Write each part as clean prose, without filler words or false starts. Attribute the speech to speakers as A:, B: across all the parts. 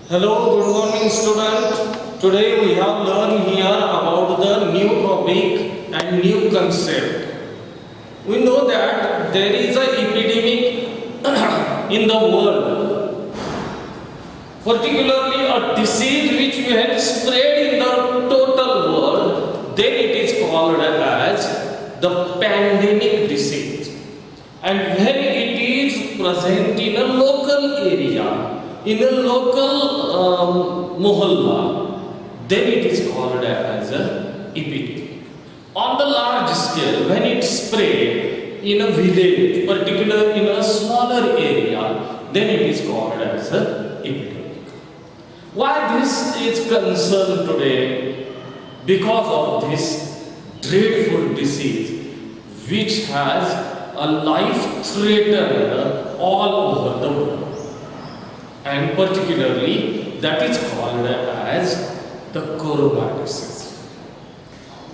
A: Hello, good morning student. Today we have learned here about the new topic and new concept. We know that there is an epidemic in the world, particularly a disease which we had spread in the total world, then it is called as the pandemic disease. And when it is present in a local area, in a local mohalla, then it is called as an epidemic. On the large scale, when it spread in a village, particularly in a smaller area, then it is called as an epidemic. Why this is concerned today? Because of this dreadful disease which has a life threatened all over the world. And particularly that is called as the corona disease.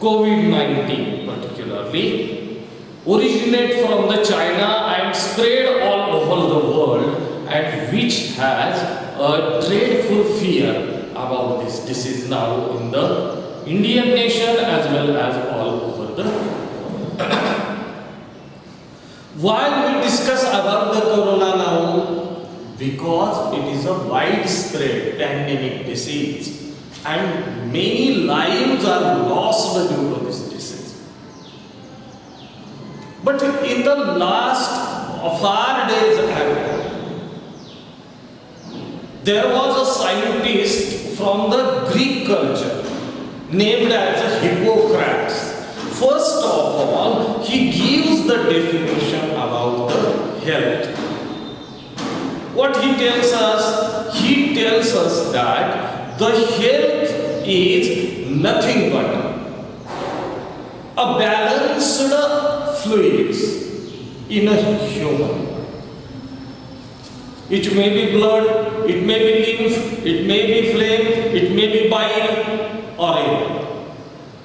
A: COVID-19 particularly originated from the China and spread all over the world, and which has a dreadful fear about this disease now in the Indian nation as well as all over the world. Why we discuss about the corona now? Because it is a widespread pandemic disease and many lives are lost due to this disease. But in the last far days ago, there was a scientist from the Greek culture named as Hippocrates. First of all, he gives the definition about the health. What he tells us? He tells us that the health is nothing but a balanced fluids in a human. It may be blood, it may be lymph, it may be phlegm, it may be bile or air.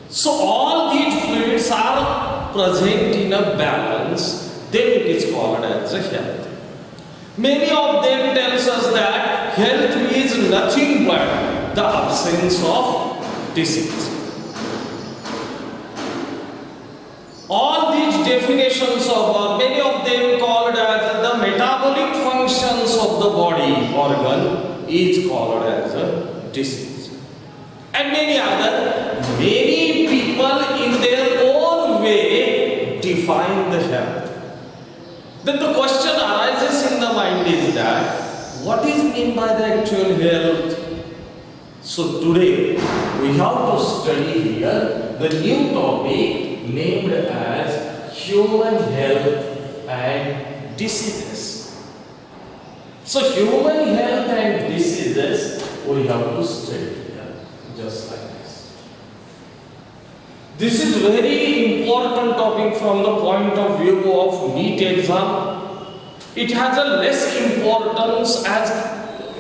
A: So all these fluids are present in a balance, then it is called as a health. Many of them tells us that health is nothing but the absence of disease. All these definitions of many of them called as the metabolic functions of the body organ is called as a disease. And many people in their own way define the health. Then the question arises in the mind is that what is meant by the actual health? So today we have to study here the new topic named as human health and diseases. So human health and diseases we have to study here just like this. This is very important topic from the point of view of NEET exam. It has a less importance as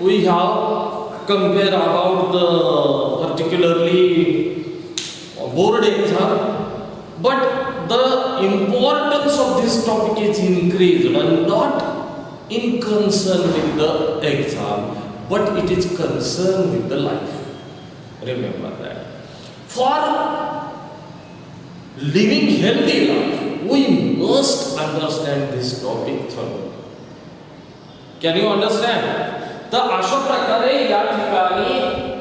A: we have compared about the particularly board exam. But the importance of this topic is increased and not in concern with the exam, but it is concerned with the life. Remember that. For living healthy life, we must understand this topic thoroughly. Can you understand? तर अशा प्रकारे या ठिकाणी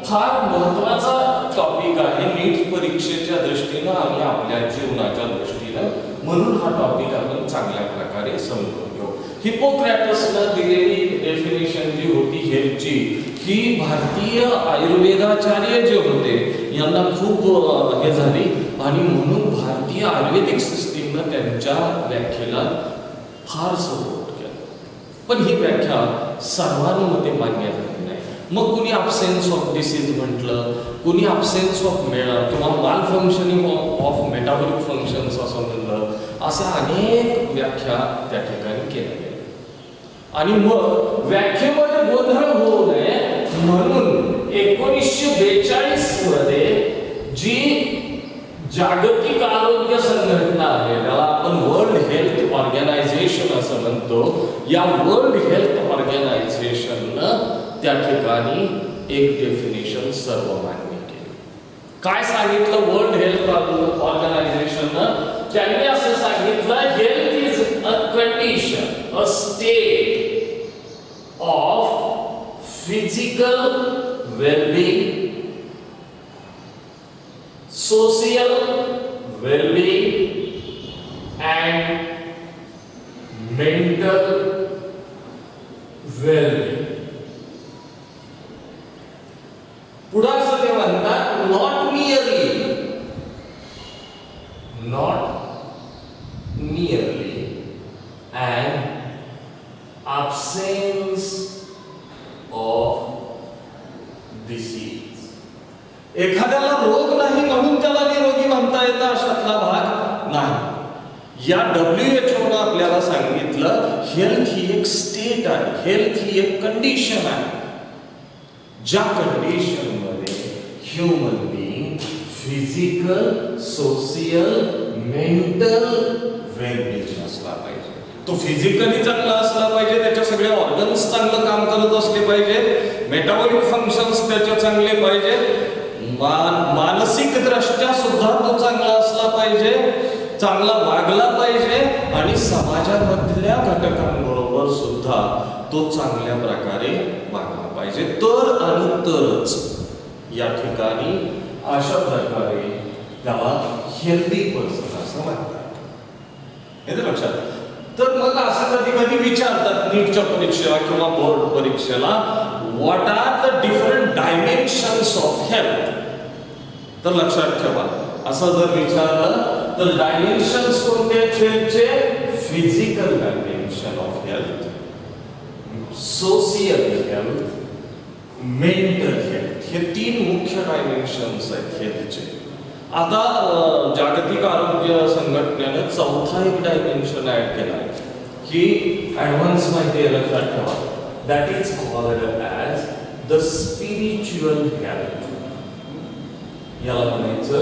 A: फार महत्त्वाचा topic आहे नीट परीक्षेच्या दृष्टीने आणि आपल्या जीवनाच्या दृष्टीने, म्हणून हा टॉपिक आपण चांगल्या प्रकारे समजून घेऊ. हिपोक्रेटसने दिलेली डेफिनेशन जी होती हेल्थची ही भारतीय आयुर्वेदाचार्य जे होते यांना खूप हे झाली आणि म्हणून भारतीय आयुर्वेदिक सिस्टीमने त्यांच्या व्याख्येला फार सपोर्ट केला. पण ही व्याख्या सर्वांमध्ये मान्य झाली नाही. मग कुणी अब्सेन्स ऑफ डिसीज म्हटलं, कुणी अब्सेन्स ऑफ किंवा माल फंक्शनिंग ऑफ मेटाबॉलिक फंक्शन्स असं म्हणलं, अशा अनेक व्याख्या त्या ठिकाणी केल्या गेल्या. आणि मग व्याख्येमध्ये गोंधळ होऊ नये म्हणून 1942 मध्ये जी जागतिक आरोग्य संघटना आहे, त्याला आपण वर्ल्ड हेल्थ ऑर्गनायझेशन असं म्हणतो, या वर्ल्ड हेल्थ ऑर्गनायझेशननं त्या ठिकाणी एक डेफिनेशन सर्वमान्य केली. काय सांगितलं वर्ल्ड हेल्थ ऑर्गनायझेशननं? त्यांनी असं सांगितलं, health is a condition, a state of physical wellbeing, social well-being and mental well-being. पुढे असं ते म्हणतात, not merely an absence of disease. एखाद्याला रोग नाही म्हणून त्याला निरोगी म्हणता येतं अशातला भाग नाही. या WHO ने आपल्याला सांगितलं, हेल्थ ही एक स्टेट आहे, हेल्थ ही एक कंडिशन आहे, ज्या कंडिशन मध्ये human being physical, social, mental wellbeing असला पाहिजे. तो फिजिकली चांगला असला पाहिजे, त्याच्या सगळे ऑर्गन्स चांगलं काम करत असले पाहिजे, मेटाबॉलिक फंक्शन्स त्याचे चांगले पाहिजे, मानसिक दृष्ट्या सुद्धा तो चांगला असला पाहिजे, चांगला वागला पाहिजे आणि समाजामधल्या घटकांबरोबर सुद्धा तो चांगल्या प्रकारे वागला पाहिजे. तर आणि तरच या ठिकाणी अशा प्रकारे त्याला हेल्दी पर्सन असं म्हणतात. हे लक्षात. तर मग असं कधी कधी विचारतात नीटच्या परीक्षेला किंवा बोर्ड परीक्षेला, what are the different dimensions of health? तर लक्षात ठेवा, असं जर विचारलं तर डायमेन्शन्स कोणते हेल्थचे? Physical dimension of health, social health, mental health, हे तीन मुख्य डायमेन्शन्स आहेत हेल्थचे. आता जागतिक आरोग्य संघटनेने चौथा एक डायमेन्शन ऍड केला आहे, की ऍडव्हान्स माहिती आहे, लक्षात ठेवा, that is called as the spiritual health. याला म्हणायचं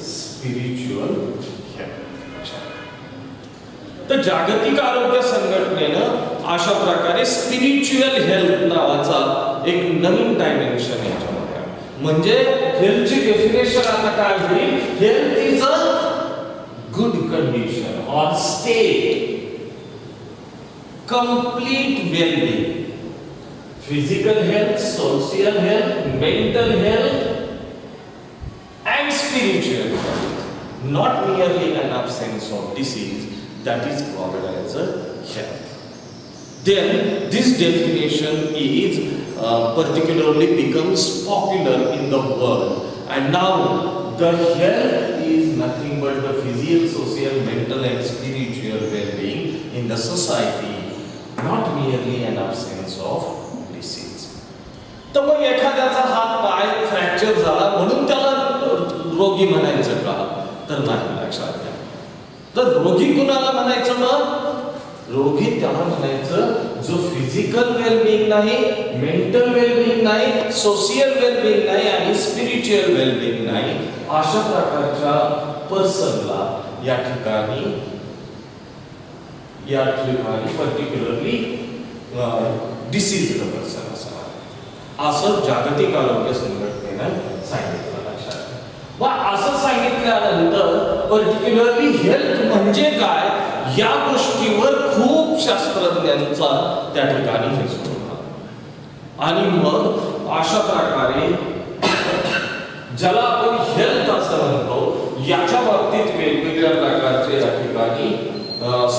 A: स्पिरिच्युअल हेल्थ. तर जागतिक आरोग्य संघटनेनं अशा प्रकारे स्पिरिच्युअल हेल्थ नावाचा एक नवीन डायमेन्शन याच्यामध्ये, म्हणजे हेल्थची डेफिनेशन आता काय होईल? Health is a good condition or state, complete wellbeing, physical health, social health, mental health and spiritual health, not merely an absence of disease, that is called as a health. Then this definition is particularly becomes popular in the world, and now the health is nothing but the physical, social, mental and spiritual well-being in the society, not merely an absence of disease. तर मग एखाद्याचा हात पाय fracture झाला म्हणून त्याला रोगी म्हणायचं का? तर नाही, लक्षात घ्या. तर रोगी कुणाला म्हणायचं? मग रोगी त्याला म्हणायचं जो फिजिकल वेलबीइंग नाही, मेंटल वेलबीइंग नाही, सोशियल वेलबीइंग नाही आणि स्पिरिच्युअल वेलबीइंग नाही, अशा प्रकारच्या पर्सनला या ठिकाणी पर्टिक्युलरली डिसीज्ड पर्सन असं जागतिक आरोग्य संघटनेनं सांगितलं. असं सांगितल्यानंतर पर्टिक्युलरली हेल्थ म्हणजे काय या गोष्टीवर खूप शास्त्रज्ञांचा त्या ठिकाणी हे सुरू झाला. आणि मग अशा प्रकारे ज्याला आपण हेल्थ असं म्हणतो, याच्या बाबतीत वेगवेगळ्या प्रकारचे या ठिकाणी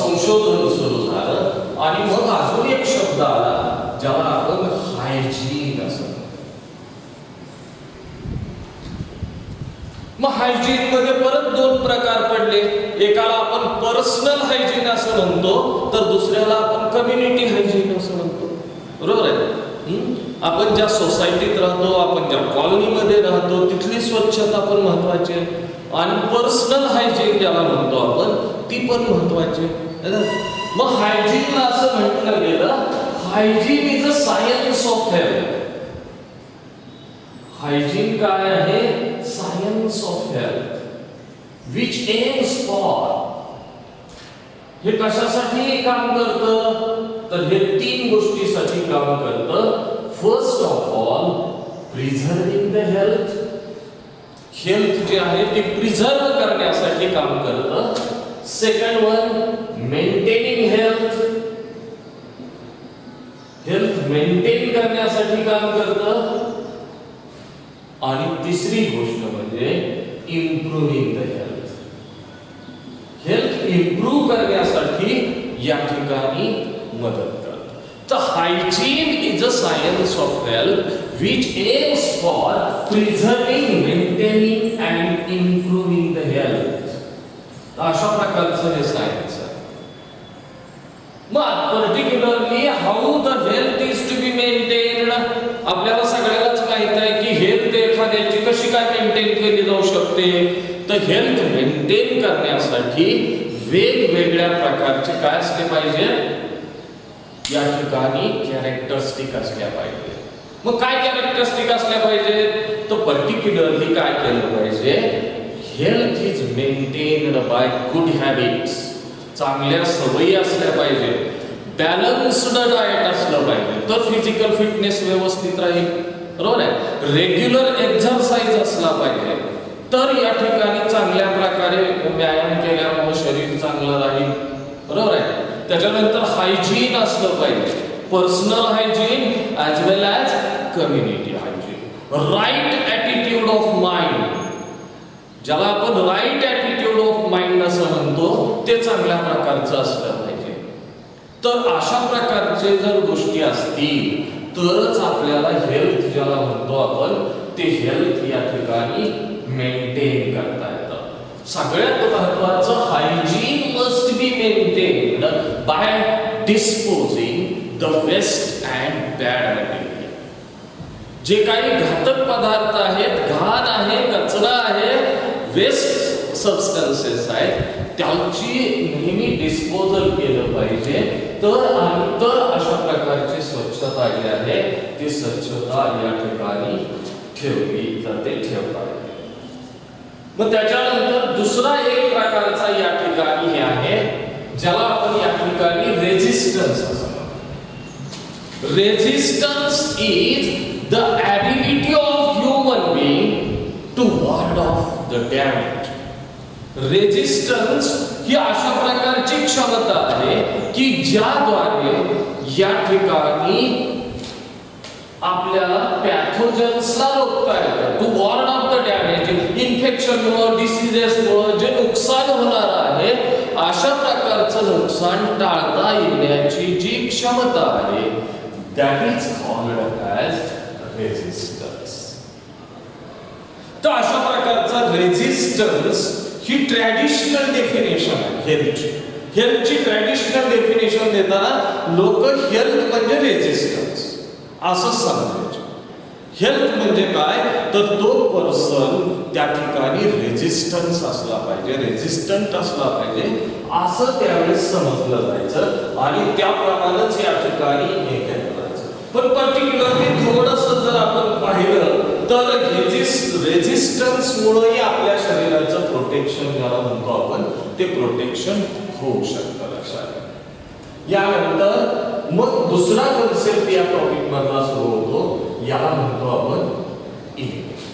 A: संशोधन सुरू झालं. आणि मग अजून एक शब्द आला ज्याला आपण हायजीन असं. मग हायजीन मध्ये परत दोन प्रकार पडले. एकाला आपण पर्सनल हायजीन असं म्हणतो, तर दुसऱ्याला आपण कम्युनिटी हायजीन असं म्हणतो. बरोबर आहे? आपण ज्या सोसायटीत राहतो, आपण ज्या कॉलनीमध्ये राहतो, तिथली स्वच्छता पण महत्वाची आहे. आणि पर्सनल हायजीन ज्याला म्हणतो आपण, ती पण महत्वाची. मग हायजीन असं म्हटलं गेलं, hygiene is a science of health. Hygiene काय आहे? Science of health which aims for. हे कशासाठी काम करतं? तर हे तीन गोष्टीसाठी काम करतं. First of all preserving the health. Health जे आहे ते प्रिझर्व करण्यासाठी काम करतं. Second one maintaining health. Health maintain करण्यासाठी काम करतं. आणि तिसरी गोष्ट म्हणजे improving the health. Health improve करण्यासाठी या ठिकाणी मदत करतं. तर hygiene is a science of health which aims for preserving, maintaining and improving the health. अशा प्रकारचं हे सायन्स आहे. मग particularly how the health is to be maintained. आपल्याला सगळ्यालाच माहित आहे की हेल्थ एखाद्याची कशी काय मेंटेन केली जाऊ शकते. तर हेल्थ मेंटेन करण्यासाठी वेगवेगळ्या प्रकारचे काय असले पाहिजे, या ठिकाणी कॅरेक्टरिस्टिक असल्या पाहिजे. मग काय कॅरेक्टरिस्टिक असल्या पाहिजे, तर पर्टिक्युलरली काय केलं पाहिजे, health is maintained by good habits. चांगल्या सवयी असल्या पाहिजे. बॅलन्स्ड डाएट असलं पाहिजे तर फिजिकल फिटनेस व्यवस्थित राहील. बरोबर आहे. रेग्युलर एक्झरसाइज असला पाहिजे तर या ठिकाणी चांगल्या प्रकारे व्यायाम केल्यामुळे शरीर चांगलं राहील. बरोबर आहे. त्याच्यानंतर हायजीन असलं पाहिजे. Personal hygiene as well as community hygiene. Right attitude of mind, ज्याला आपण राईट ॲटिट्यूड ऑफ माइंड असं म्हणतो, ते चांगल्या प्रकारचं असलं पाहिजे. तर अशा प्रकारचे जर गोष्टी असतील तरच आपल्याला हेल्थ ज्याला म्हणतो आपण ते हेल्थ या ठिकाणी मेंटेन करता येतं. सगळ्यात महत्त्वाचं hygiene must be maintained by disposing the waste and bad material. जे काही घातक पदार्थ आहेत, घाण आहे, कचरा आहे, वेस्ट सबस्टन्सेस आहेत, त्यांची नेहमी डिस्पोजल केलं पाहिजे. तर अशा प्रकारची स्वच्छता जी आहे ती स्वच्छता या ठिकाणी ठेवली जाते, ठेवता येते. मग त्याच्यानंतर दुसरा एक प्रकारचा या ठिकाणी हे आहे ज्याला आपण या ठिकाणी रेझिस्टन्स असं म्हणतो. Resistance is the ability of human being to ward off the damage. Resistance ही अशा प्रकारची क्षमता आहे की ज्याद्वारे या ठिकाणी आपल्याला पॅथोजन्सला रोखता येतं. To ward off the damage. इन्फेक्शनमुळे, डिसीजेसमुळे जे नुकसान होणार आहे अशा प्रकारचं नुकसान टाळता येण्याची जी क्षमता आहे that is called as resistance. तर अशा प्रकारचा रेझिस्टन्स ही ट्रॅडिशनल डेफिनेशन आहे हेल्थची. हेल्थची ट्रॅडिशनल डेफिनेशन देताना लोक हेल्थ म्हणजे रेझिस्टन्स असं सांगायचे. हेल्थ म्हणजे काय, तर तो पर्सन त्या ठिकाणी रेझिस्टन्स असला पाहिजे, रेझिस्टंट असला पाहिजे असं त्यावेळेस समजलं जायचं आणि त्याप्रमाणेच या ठिकाणी हे केलं जायचं. पण पर्टिक्युलरली थोडंसं जर आपण पाहिलं तर रेझिस्टन्समुळेही आपल्या शरीराचं प्रोटेक्शन ज्याला म्हणतो आपण ते प्रोटेक्शन होऊ शकतं. लक्षात. यानंतर मग दुसरा कन्सेप्ट या टॉपिक मधला सुरू होतो, याला म्हणतो आपण इम्युनिटी.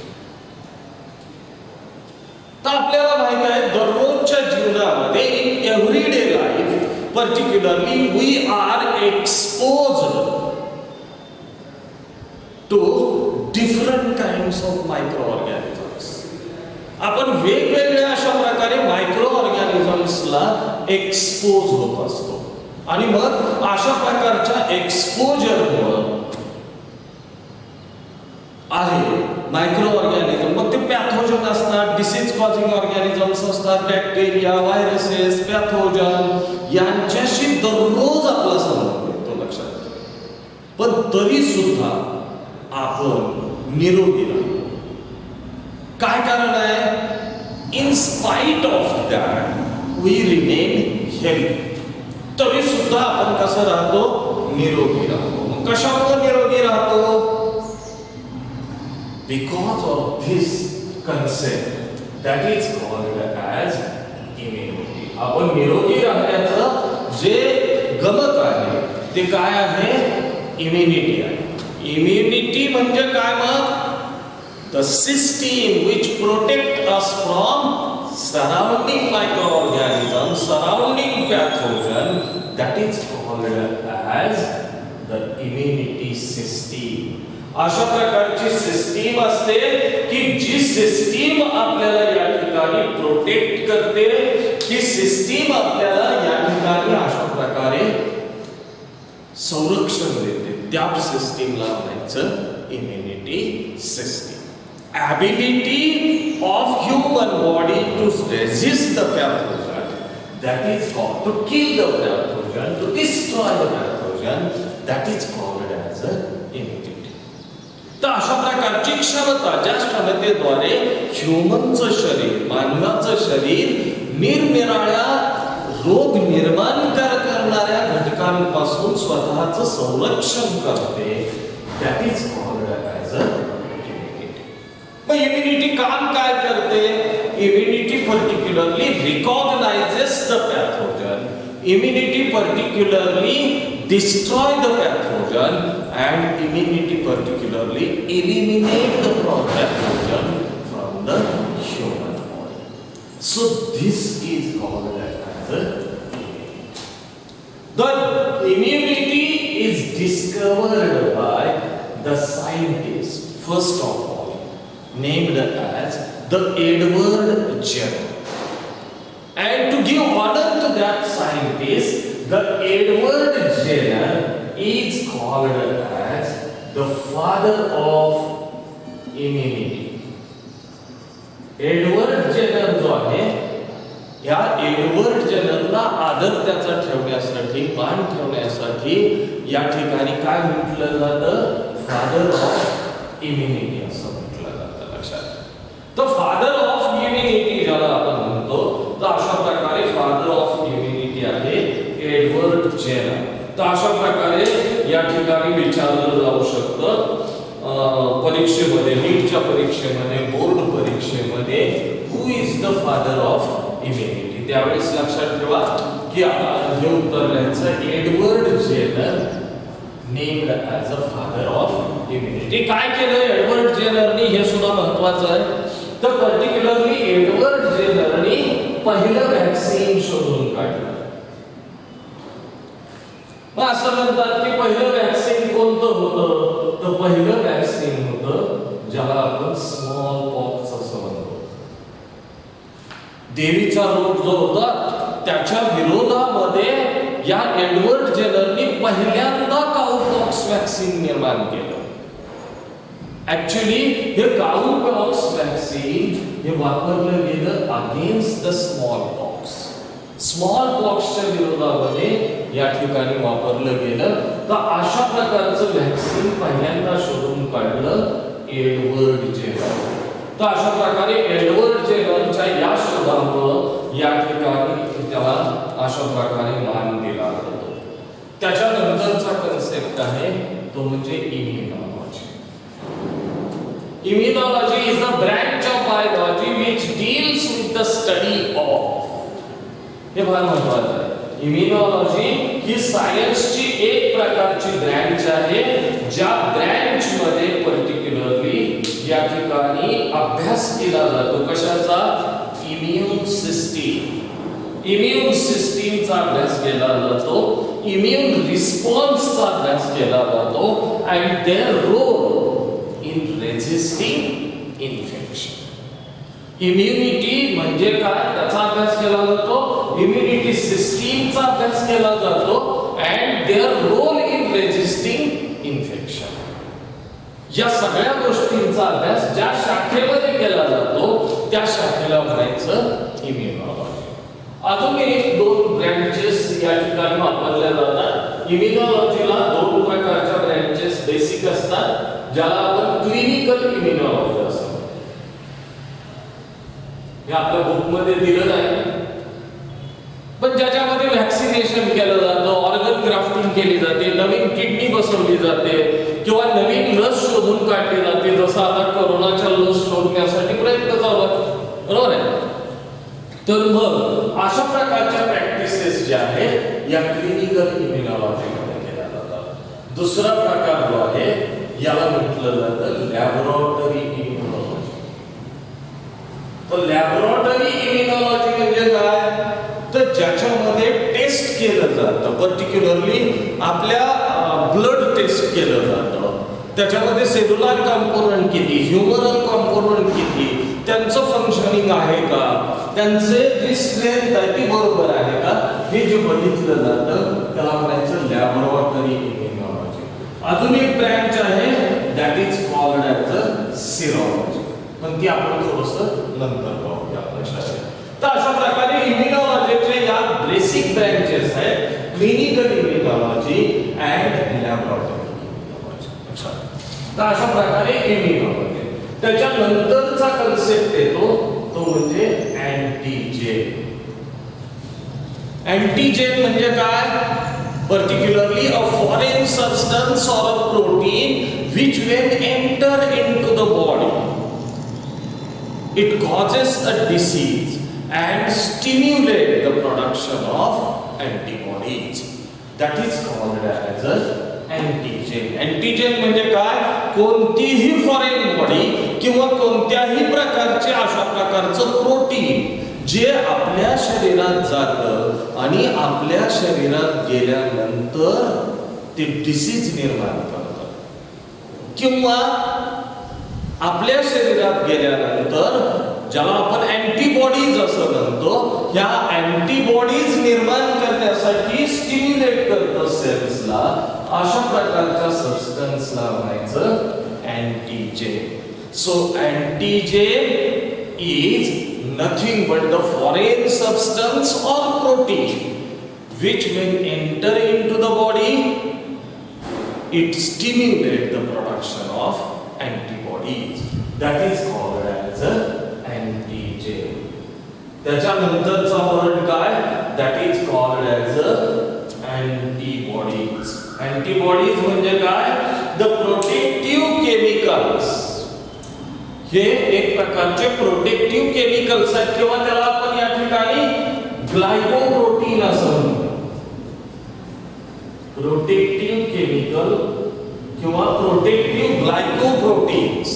A: तर आपल्याला माहित आहे दररोजच्या जीवनामध्ये in everyday life particularly we are exposed to different kinds of micro organisms. आपण वेगवेगळ्या अशा प्रकारे मायक्रो ऑर्गॅनिझम्सला एक्सपोज होत असतो आणि मग अशा प्रकारच्या एक्सपोजरमुळे आहे मायक्रो ऑर्गॅनिझम. मग ते पॅथोजन असतात, डिसीज कॉजिंग ऑर्गॅनिझम्स असतात, बॅक्टेरिया, व्हायरसेस, पॅथोजन यांच्याशी दररोज आपला संबंध येतो. लक्षात. पण तरी सुद्धा आपण निरोगी राहतो. काय कारण आहे, in spite of that we remain healthy. तरी सुद्धा आपण कसं राहतो, निरोगी राहतो. मग कशामुळे निरोगी राहतो, because of this concept that is called as immunity. आपण निरोगी राहण्याचं जे गमक आहे ते काय आहे, इम्युनिटी आहे. इम्युनिटी म्हणजे काय, मग the system which protect us from surrounding microorganisms, surrounding pathogen, that is called as the immunity system. अशा प्रकारची सिस्टीम असते की जी सिस्टीम आपल्याला या ठिकाणी प्रोटेक्ट करते, ही सिस्टीम आपल्याला या ठिकाणी अशा प्रकारे संरक्षण देते, त्या सिस्टीमला म्हणायचं immunity system. Ability of human body to resist the pathogen, that is called to kill the pathogen, to destroy the pathogen, that is called as immunity. तर अशा प्रकारची क्षमता, ज्या क्षमतेद्वारे ह्युमनचं शरीर, मानवाचं शरीर निरनिराळ्या रोग निर्माण करणाऱ्या घटकांपासून स्वतःचं संरक्षण करते, that is called as immunity. काम काय करते? Immunity particularly recognizes the pathogen. Immunity particularly destroy the pathogen, and immunity particularly eliminate the pathogen from the human body. So this is called as immunity. The immunity is discovered by the scientist, first of all, named as the Edward Jenner. And to give honor to that scientist, the Edward Jenner is called as the father of immunity. Edward Jenner जो आहे, या Edward जेनरला आदर त्याचा ठेवण्यासाठी, मान ठेवण्यासाठी या ठिकाणी काय म्हटलं जातं? फादर ऑफ इम्युनिटी असं. तो फादर ऑफ इम्युनिटी ज्याला आपण म्हणतो, तर अशा प्रकारे फादर ऑफ इम्युनिटी आहे एडवर्ड जेनर. तर अशा प्रकारे या ठिकाणी विचारलं जाऊ शकतं परीक्षेमध्ये, नीटच्या परीक्षेमध्ये, बोर्ड परीक्षेमध्ये, who is the father of immunity. त्यावेळेस लक्षात ठेवा की हे उत्तर लिहायचं Edward Jenner named as a father of immunity. काय केलं एडवर्ड जेनरनी हे सुद्धा महत्वाचं आहे. तर पर्टिक्युलरली एडवर्ड जेनरनी पहिलं व्हॅक्सिन शोधून काढलं. मग असं म्हणतात की पहिलं व्हॅक्सिन कोणतं होतं? तर पहिलं व्हॅक्सिन होतं ज्याला आपण स्मॉल पॉक्स असं म्हणतो. देवीचा रोग जो होता त्याच्या विरोधामध्ये या एडवर्ड जेनरनी पहिल्यांदा काउपॉक्स व्हॅक्सिन निर्माण केलं. ऍक्च्युअली हे काउपॉक्स व्हॅक्सिन हे वापरलं गेलं अगेन्स्ट द स्मॉल पॉक्स. स्मॉल पॉक्सच्या विरोधामध्ये या ठिकाणी वापरलं गेलं. तर अशा प्रकारचं व्हॅक्सिन पहिल्यांदा शोधून काढलं एडवर्ड जेनर. तर अशा प्रकारे एडवर्ड जेनरच्या या शोधामुळे या ठिकाणी त्याला अशा प्रकारे मान दिला जातो. त्याच्यानंतरचा कन्सेप्ट आहे तो म्हणजे immunology. Immunology is a branch of biology which deals with the study of. हे फार महत्त्वाचं आहे. इम्युनॉलॉजी ही सायन्सची एक प्रकारची ब्रँच आहे, ज्या ब्रँच मध्ये पर्टिक्युलरली या ठिकाणी अभ्यास केला जातो कशाचा? Immune system. इम्यून सिस्टीमचा अभ्यास केला जातो, इम्यून रिस्पॉन्सचा अभ्यास केला जातो, and their role in resisting infection. Immunity म्हणजे काय त्याचा अभ्यास केला जातो, इम्युनिटी सिस्टीमचा अभ्यास केला जातो, and their role in resisting infection. या सगळ्या गोष्टींचा अभ्यास ज्या शाखेमध्ये केला जातो त्या शाखेला म्हणायचं इम्युनॉलॉजी. अजून एक दोन ब्रँचेस या ठिकाणी वापरल्या जातात. इम्युनॉलॉजीला दोन प्रकारच्या ब्रँचेस बेसिक असतात, ज्याला आपण क्लिनिकल इम्युनॉलॉजी असं म्हणतो. हे आपल्या बुकमध्ये दिलं नाही, पण ज्याच्यामध्ये व्हॅक्सिनेशन केलं जातं, ऑर्गन ग्राफ्टिंग केली जाते, नवीन किडनी बसवली जाते किंवा नवीन लस शोधून काढली जाते, जसं आता कोरोनाच्या लस शोधण्यासाठी प्रयत्न चालू आहेत, बरोबर आहे. तर मग अशा प्रकारच्या प्रॅक्टिसेस ज्या आहेत या क्लिनिकल इम्युनॉलॉजीमध्ये केल्या जातात. दुसरा प्रकार जो आहे याला म्हटलं जातं लॅबोरेटरी इम्युनॉलॉजी. तर लॅबोरेटरी इम्युनॉलॉजी म्हणजे काय, तर ज्याच्यामध्ये टेस्ट केलं जातं, पर्टिक्युलरली आपल्या ब्लड टेस्ट केलं जातं, त्याच्यामध्ये सेल्युलर कॉम्पोनंट किती, ह्युमरल कॉम्पोनंट किती, त्यांचं फंक्शनिंग आहे का, त्यांचे जी स्ट्रेंथ आहे ती बरोबर आहे का, हे जे बघितलं जातं त्याला म्हणायचं लॅबोरेटरी इम्युनॉलॉजी. अजून एक ब्रँच आहे that is called as a serology, पण ती आपण थोडंसं नंतर पाहूया लक्षात. तर अशा प्रकारे इम्युनॉलॉजीचे या बेसिक ब्रँचेस आहेत, clinical immunology and laboratory immunology. तर अशा प्रकारे इम्युनॉलॉजी. त्याच्यानंतरचा कन्सेप्ट येतो तो म्हणजे अँटीजेन. अँटीजेन म्हणजे काय, particularly a foreign substance or a protein which when enter into the body it causes a disease and stimulate the production of antibodies. That is called as a antigen. Antigen म्हणजे काय, कोणतीही foreign body किंवा कोणत्याही प्रकारचे अशा प्रकारचं protein जे आपल्या शरीरात जातं आणि आपल्या शरीरात गेल्यानंतर ते डिसीज निर्माण करतं, किंवा आपल्या शरीरात गेल्यानंतर ज्याला आपण अँटीबॉडीज असं म्हणतो, ह्या अँटीबॉडीज निर्माण करण्यासाठी स्टिम्युलेट करतं सेल्सला, अशा प्रकारच्या सबस्टन्सला म्हणायचं antigen. So antigen is nothing but the foreign substance or protein which when enter into the body it stimulate the production of antibodies. That is called as a antigen. त्याच्यानंतरचा word काय, that is called as a antibodies. Antibodies म्हणजे काय, the protective chemicals. हे एक प्रकारचे protective chemicals आहेत, किंवा त्याला आपण या ठिकाणी ग्लायकोप्रोटीन असं म्हणतो. प्रोटेक्टिव्ह केमिकल किंवा protective glycoproteins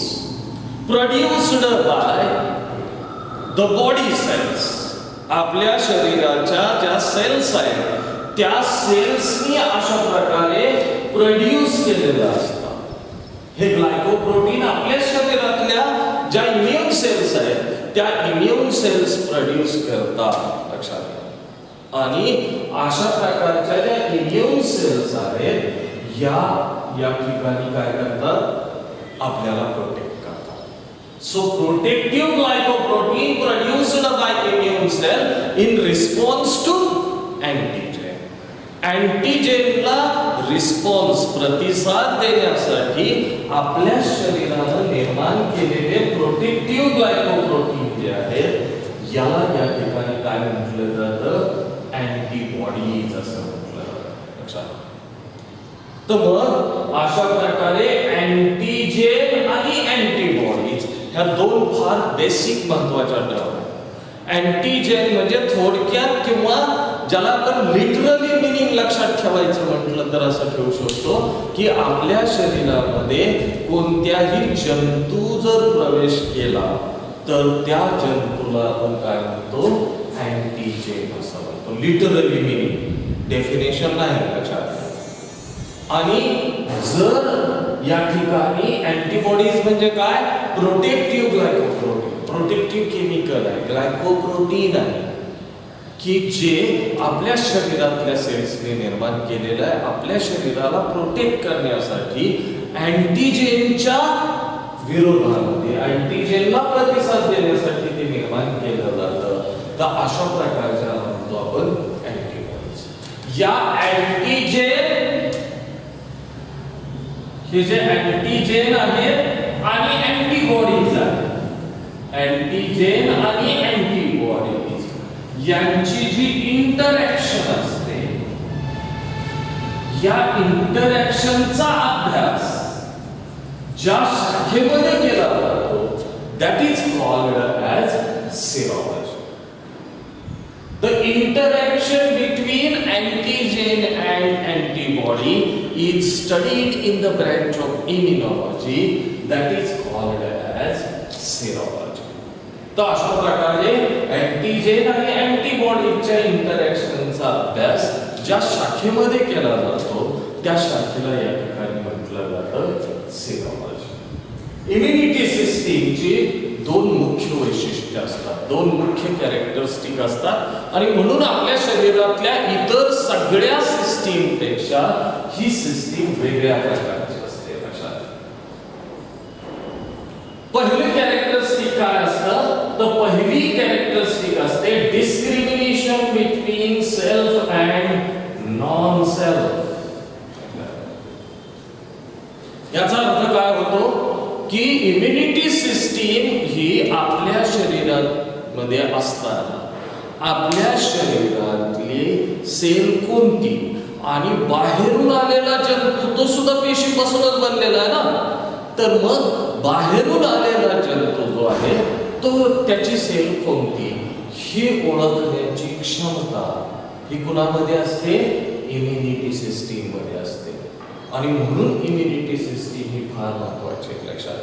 A: produced by the body cells. आपल्या शरीराच्या ज्या सेल्स आहेत त्या सेल्सनी अशा प्रकारे प्रोड्यूस केलेलं असतं. हे ग्लायकोप्रोटीन आपल्या शरीरातल्या ज्या इम्युन सेल्स आहेत त्या इम्युन सेल्स प्रोड्यूस करतात लक्षात घ्या. आणि अशा प्रकारच्या ज्या इम्युन सेल्स आहेत या ठिकाणी काय करतात, आपल्याला प्रोटेक्ट करतात. So protective glycoprotein produced by immune cell in response to antigen. अँटीजेनला रिस्पॉन्स प्रतिसाद देण्यासाठी आपल्या शरीरानं निर्माण केलेले प्रोटेक्टिव्ह ग्लायकोप्रोटीन जे आहेत याला या ठिकाणी काय म्हटलं जातं, अँटीबॉडीज असं म्हटलं जातं लक्षात. तर मग अशा प्रकारे अँटीजेन आणि अँटीबॉडीज ह्या दोन फार बेसिक महत्वाच्या टर्म आहेत. अँटीजेन म्हणजे थोडक्यात किंवा ज्याला आपण लिटरली मिनिंग लक्षात ठेवायचं म्हटलं तर असं ठेवू शकतो की आपल्या शरीरामध्ये कोणत्याही जंतू जर प्रवेश केला तर त्या जंतूला आपण काय म्हणतो, अँटीजेन असं म्हणतो. लिटरली मिनिंग, डेफिनेशन नाही लक्षात. आणि जर या ठिकाणी अँटीबॉडीज म्हणजे काय, प्रोटेक्टिव्ह ग्लायकोप्रोटीन, प्रोटेक्टिव्ह केमिकल आहे, ग्लायकोप्रोटीन आहे की जे आपल्या शरीरातल्या सेल्सने निर्माण केलेलं आहे, आपल्या शरीराला प्रोटेक्ट करण्यासाठी अँटीजेनच्या विरोधामध्ये, अँटीजेनला प्रतिसाद देण्यासाठी ते निर्माण केलं जातं. तर अशा प्रकारच्या म्हणतो आपण अँटीबॉडीज. या अँटीजेन हे जे अँटीजेन आहेत आणि अँटीबॉडीज आहेत, अँटीजेन आणि अँटीबॉडीज यांची जी इंटरॅक्शन असते या इंटरॅक्शनचा अभ्यास ज्या शाखेमध्ये केला जातो that is called as serology. The interaction between antigen and antibody is studied in the branch of immunology that is called as serology. तर अशा प्रकारे अँटीजेन आणि अँटीबॉडीच्या इंटरॅक्शनचा अभ्यास ज्या शाखेमध्ये केला जातो त्या शाखेला या ठिकाणी म्हटलं जातं सेरोलॉजी. इम्युनिटी सिस्टीमची दोन मुख्य वैशिष्ट्ये असतात, दोन मुख्य कॅरेक्टरिस्टिक असतात आणि म्हणून आपल्या शरीरातल्या इतर सगळ्या सिस्टीम पेक्षा ही सिस्टीम वेगळ्या प्रकारची असते. लक्षात. पहिली कॅरेक्टरिस्टिक काय असतं? तर पहिली कॅरेक्टरिस्टिक असते discrimination between self and non self. याचा अर्थ काय होतो की इम्युनिटी सिस्टीम ही आपल्या शरीरामध्ये असताना आपल्या शरीरातली सेल कोणती आणि बाहेरून आलेला जंतू तो सुद्धा पेशीपासूनच बनलेला आहे ना, तर मग बाहेरून आलेला जंतू जो आहे तो त्याची सेल कोणती ही ओळखण्याची क्षमता ही कुणामध्ये असते? इम्युनिटी सिस्टीम मध्ये असते. आणि म्हणून इम्युनिटी सिस्टीम ही फार महत्त्वाची आहे. लक्षात.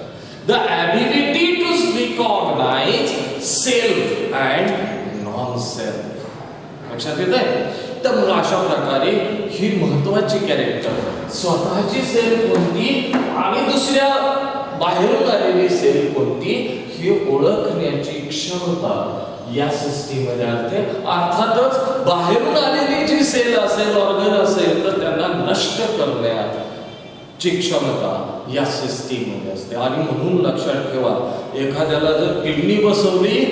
A: The ability to recognise self and non self. लक्षात येत आहे. तर मग अशा प्रकारे ही महत्त्वाची कॅरेक्टर स्वतःची सेल कोणती आणि दुसऱ्या बाहेरून आलेली सेल कोणती ही ओळखण्याची क्षमता या सिस्टीम मध्ये असते. अर्थातच बाहेरून आलेली जी सेल असेल, ऑर्गन असेल, तर त्यांना नष्ट करण्याची क्षमता या सिस्टीम मध्ये असते. आणि म्हणून लक्षात ठेवा, एखाद्याला जर किडनी बसवली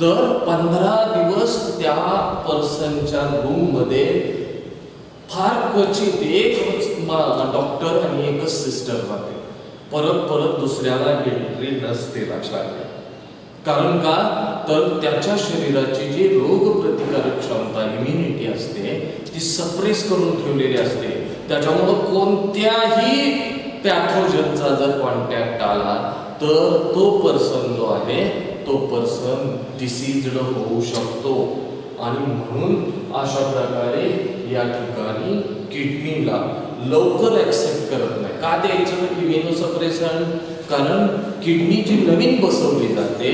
A: तर 15 दिवस त्या पर्सनच्या रूम मध्ये फार क्वचित एक डॉक्टर आणि एकच सिस्टर राहते. परत दुसऱ्याला एंट्री नसते. लक्षात घ्या. कारण का? तर त्याच्या शरीराची जी रोग प्रतिकारक क्षमता इम्युनिटी असते ती सप्रेस करून ठेवलेली असते. त्याच्यामुळे कोणत्याही पॅथोजनचा जर कॉन्टॅक्ट आला तर तो पर्सन जो आहे तो पर्सन डिसीज्ड होऊ शकतो. आणि म्हणून अशा प्रकारे या ठिकाणी किडनीला लवकर ऍक्सेप्ट करत नाही. का द्यायचं इम्युनोसप्रेशन? कारण किडनी जी नवीन बसवली जाते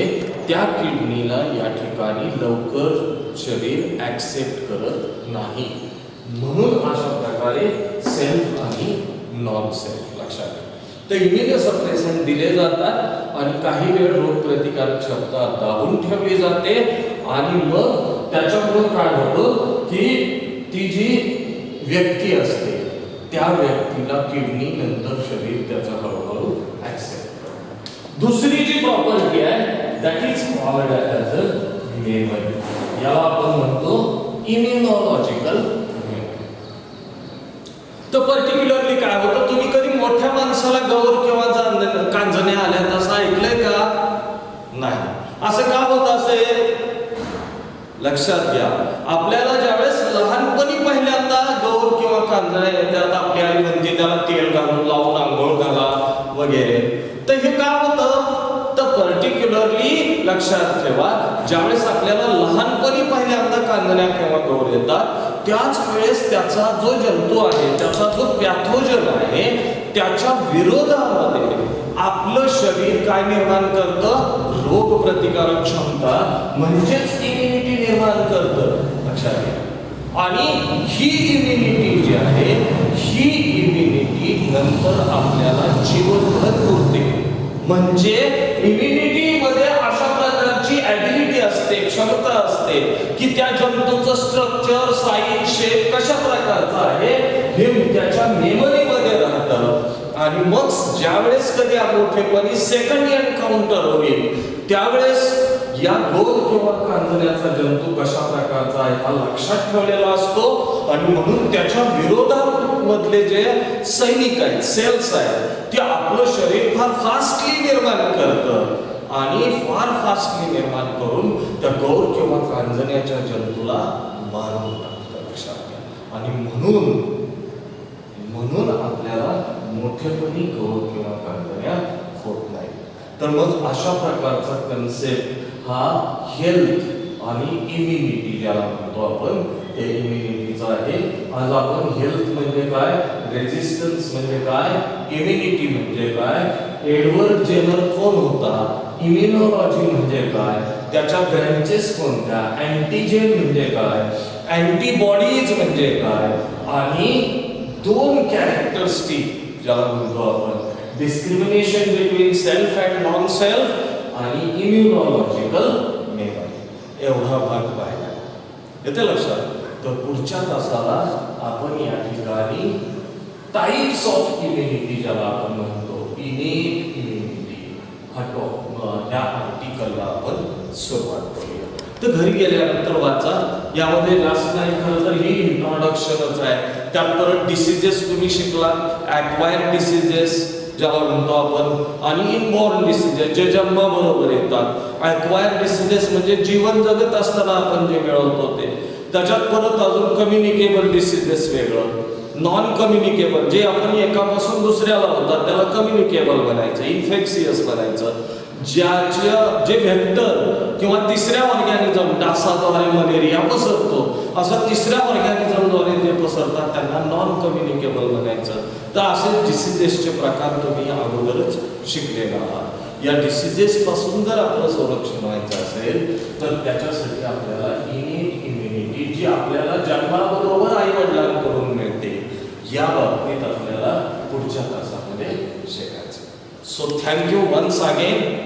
A: त्या किडनीला या ठिकाणी लवकर शरीर ऍक्सेप्ट करत नाही. म्हणून अशा प्रकारे सेल्फ आणि नॉन सेल्फ. लक्षात. तर इम्युनोसप्रेशन दिले जातात आणि काही वेळ रोग प्रतिकारक क्षमता दाबून ठेवली जाते आणि मग त्याच्यामुळे काय होतं की ती जी व्यक्ती असते त्या व्यक्तीला किडनी नंतर शरीर त्याचा हळूहळू ऍक्सेप्ट करतो. दुसरी जी प्रॉपर्टी आहे that is called as a memory. याला आपण म्हणतो इम्युनॉलॉजिकल मेमरी. तर पर्टिक्युलरली काय होतं, तुम्ही कधी मोठ्या माणसाला गौर किंवा कांजण्या आल्या असं ऐकलंय का? नाही. असं का होत असेल? लक्षात घ्या, आपल्याला ज्यावेळेस लहानपणी पहिल्यांदा गौर किंवा कांजण्या येतात आपली आई म्हणते त्याला तेल घालून लावून आंघोळ घाला वगैरे. तर हे का होतं? तर पर्टिक्युलरली लक्षात ठेवा, ज्यावेळेस आपल्याला लहानपणी पहिल्यांदा कांजण्या किंवा गौर येतात त्याच वेळेस त्याचा जो जंतू आहे, त्याचा जो पॅथोजन आहे, त्याच्या विरोधामध्ये आपलं शरीर काय निर्माण करतं? रोग प्रतिकारक क्षमता म्हणजेच इम्युनिटी निर्माण करतं. लक्षात घ्या. आणि ही इम्युनिटी जी आहे ही इम्युनिटी नंतर आपल्याला जीवनभर पुरते. म्हणजे इम्युनिटी मध्ये अशा प्रकारची ॲबिलिटी असते, क्षमता असते की त्या जंतूचं स्ट्रक्चर, साईज, शेप कशा प्रकारचं आहे हे त्याच्या मेमरीमध्ये राहतं. आणि मग ज्यावेळेस कधी मोठेपणी सेकंड एन्काउंटर होईल त्यावेळेस या गौर किंवा कांजण्याचा जंतू कशा प्रकारचा आहे हा लक्षात ठेवलेला असतो. आणि म्हणून त्याच्या विरोधामधले जे सैनिक आहेत, सेल्स आहेत, ते आपलं शरीर फार फास्टली निर्माण करतं आणि फार फास्टली निर्माण करून त्या गौर किंवा कांजण्याच्या जंतूला मारून टाकतं. लक्षात घ्या. आणि म्हणून आपल्याला मोठेपणी गौर किंवा कांजण्या होत नाही. तर मग अशा प्रकारचा कन्सेप्ट हा हेल्थ आणि इम्युनिटी ज्याला म्हणतो आपण, ते इम्युनिटी चुकीचं आहे. आज आपण हेल्थ म्हणजे काय, रेजिस्टन्स म्हणजे काय, इम्युनिटी म्हणजे काय, एडवर्ड जेनर कोण होता, इम्युनॉलॉजी म्हणजे काय, त्याच्या ब्रँचेस कोणत्या, अँटीजेन म्हणजे काय, अँटीबॉडीज म्हणजे काय, आणि दोन कॅरेक्टरिस्टिक ज्याला म्हणतो आपण discrimination between self and non self आणि इम्युनॉलॉजिकल मेमरी, एवढा भाग पाहिला. येते लक्षात. तर पुढच्या तासाला आपण या ठिकाणी टाइप्स ऑफ इम्युनिटी ज्याला आपण म्हणतो, इनेट इम्युनिटी, ह्या आर्टिकलला आपण सुरुवात करूया. तर घरी गेल्यानंतर वाचा. यामध्ये जास्त नाही, खरं तर ही इंट्रोडक्शनच आहे. त्यात परत डिसीजेस तुम्ही शिकला, ॲक्वायर्ड डिसीजेस ज्याला म्हणतो आपण, आणि इनबॉर्न डिसीजेस जे जन्माबरोबर येतात. ॲक्वायर्ड डिसीजेस म्हणजे जीवन जगत असताना आपण जे मिळवतो ते. त्याच्यात परत अजून कम्युनिकेबल डिसीजेस वेगळं, नॉन कम्युनिकेबल जे आपण एकापासून दुसऱ्याला होतात त्याला कम्युनिकेबल बनायचं, इन्फेक्शियस बनायचं. जे व्हेक्टर किंवा तिसऱ्या ऑर्गॅनिझम, डासाद्वारे मलेरिया पसरतो, असं तिसऱ्या ऑर्गॅनिझमद्वारे जे पसरतात त्यांना नॉन कम्युनिकेबल बनायचं. तर असे डिसीजेसचे प्रकार तुम्ही अगोदरच शिकलेला आहात. या डिसीजेस पासून जर आपलं संरक्षण व्हायचं असेल तर त्याच्यासाठी आपल्याला इनेट इम्युनिटी जी आपल्याला जन्माबरोबर आई वडिलांकडून मिळते, या बाबतीत आपल्याला पुढच्या तासामध्ये शिकायचं. So thank you once again.